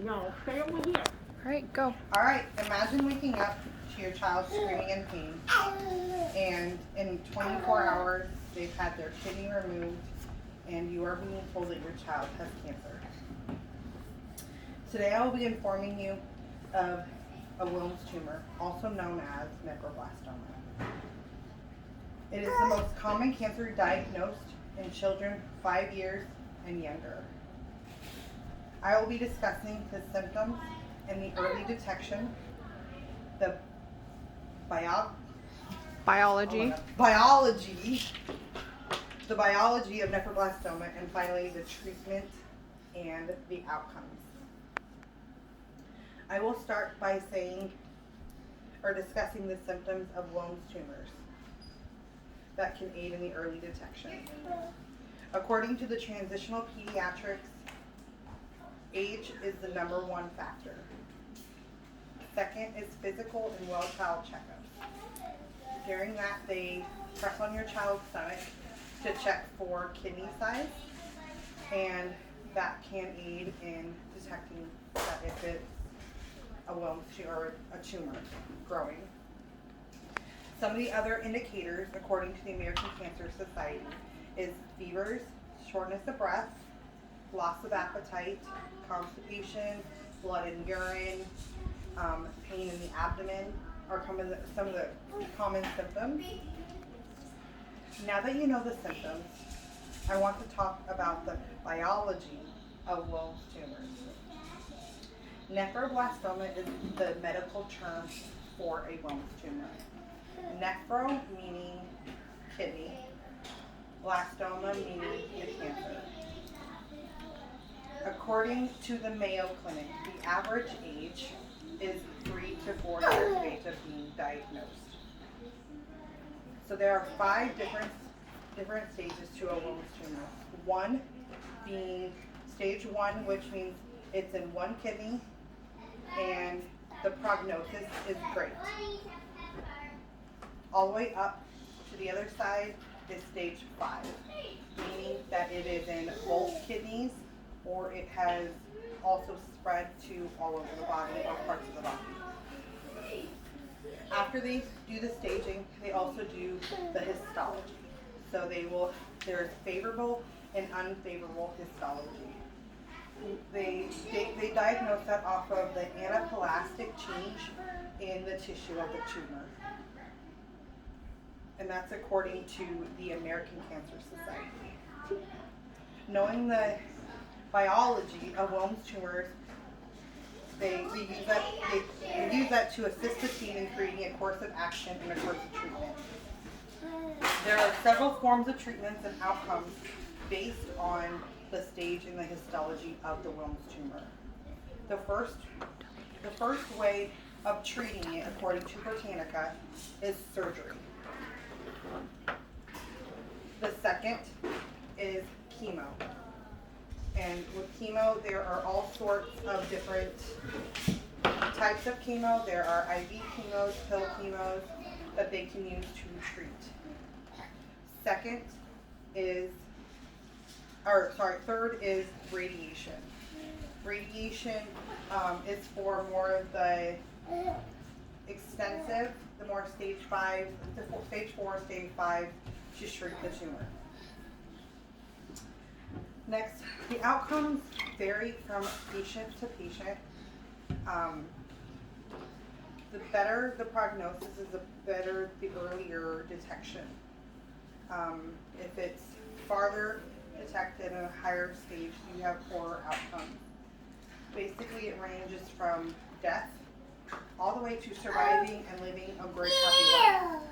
No, stay over here. All right, go. All right, imagine waking up to your child screaming in pain, and in 24 hours they've had their kidney removed, and you are being told that your child has cancer. Today I will be informing you of a Wilms tumor, also known as nephroblastoma. It is the most common cancer diagnosed in children 5 years and younger. I will be discussing the symptoms and the early detection, the Biology. the biology of nephroblastoma, and finally the treatment and the outcomes. I will start by discussing the symptoms of Wilms tumors that can aid in the early detection. According to the Transitional Pediatrics, age is the #1 factor. Second is physical and well child checkups. During that, they press on your child's stomach to check for kidney size, and that can aid in detecting that if it's a Wilms or a tumor growing. Some of the other indicators, according to the American Cancer Society, is fevers, shortness of breath, loss of appetite, constipation, blood in urine, pain in the abdomen are some of the common symptoms. Now that you know the symptoms, I want to talk about the biology of Wilms tumors. Nephroblastoma is the medical term for a Wilms tumor. Nephro meaning kidney, blastoma meaning the cancer. According to the Mayo Clinic, the average age is 3 to 4 years of age of being diagnosed. So there are 5 different stages to a Wilms tumor. One being stage 1, which means it's in one kidney and the prognosis is great. All the way up to the other side is stage 5, meaning that it is in both kidneys or it has also spread to all over the body or parts of the body. After they do the staging, they also do the histology. So there's favorable and unfavorable histology. They diagnose that off of the anaplastic change in the tissue of the tumor. And that's according to the American Cancer Society. Knowing the biology of Wilms tumors, they use that to assist the team in creating a course of action and a course of treatment. There are several forms of treatments and outcomes based on the stage and the histology of the Wilms tumor. The first way of treating it, according to Britannica, is surgery. The second is chemo. And with chemo, there are all sorts of different types of chemo. There are IV chemos, pill chemos that they can use to treat. Third is radiation. Radiation is for more of the extensive, the more stage 4, stage 5 to shrink the tumor. Next, the outcomes vary from patient to patient. The better the prognosis is, the better the earlier detection. If it's farther detected in a higher stage, you have poorer outcomes. Basically, it ranges from death all the way to surviving and living a great happy life.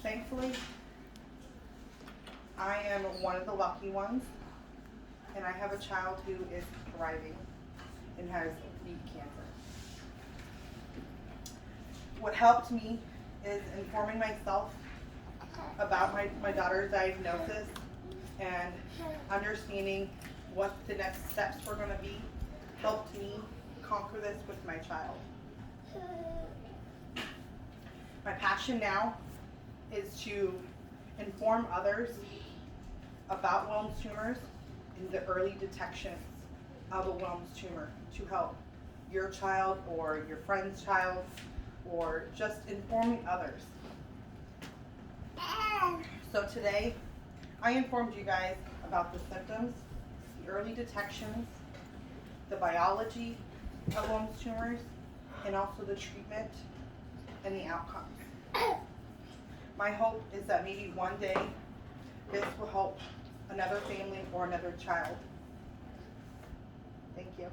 Thankfully, I am one of the lucky ones, and I have a child who is thriving and has beat cancer. What helped me is informing myself about my daughter's diagnosis and understanding what the next steps were going to be helped me conquer this with my child. My passion now is to inform others about Wilms tumors and the early detections of a Wilms tumor to help your child or your friend's child, or just informing others. So today, I informed you guys about the symptoms, the early detections, the biology of Wilms tumors, and also the treatment and the outcomes. My hope is that maybe one day this will help another family or another child. Thank you.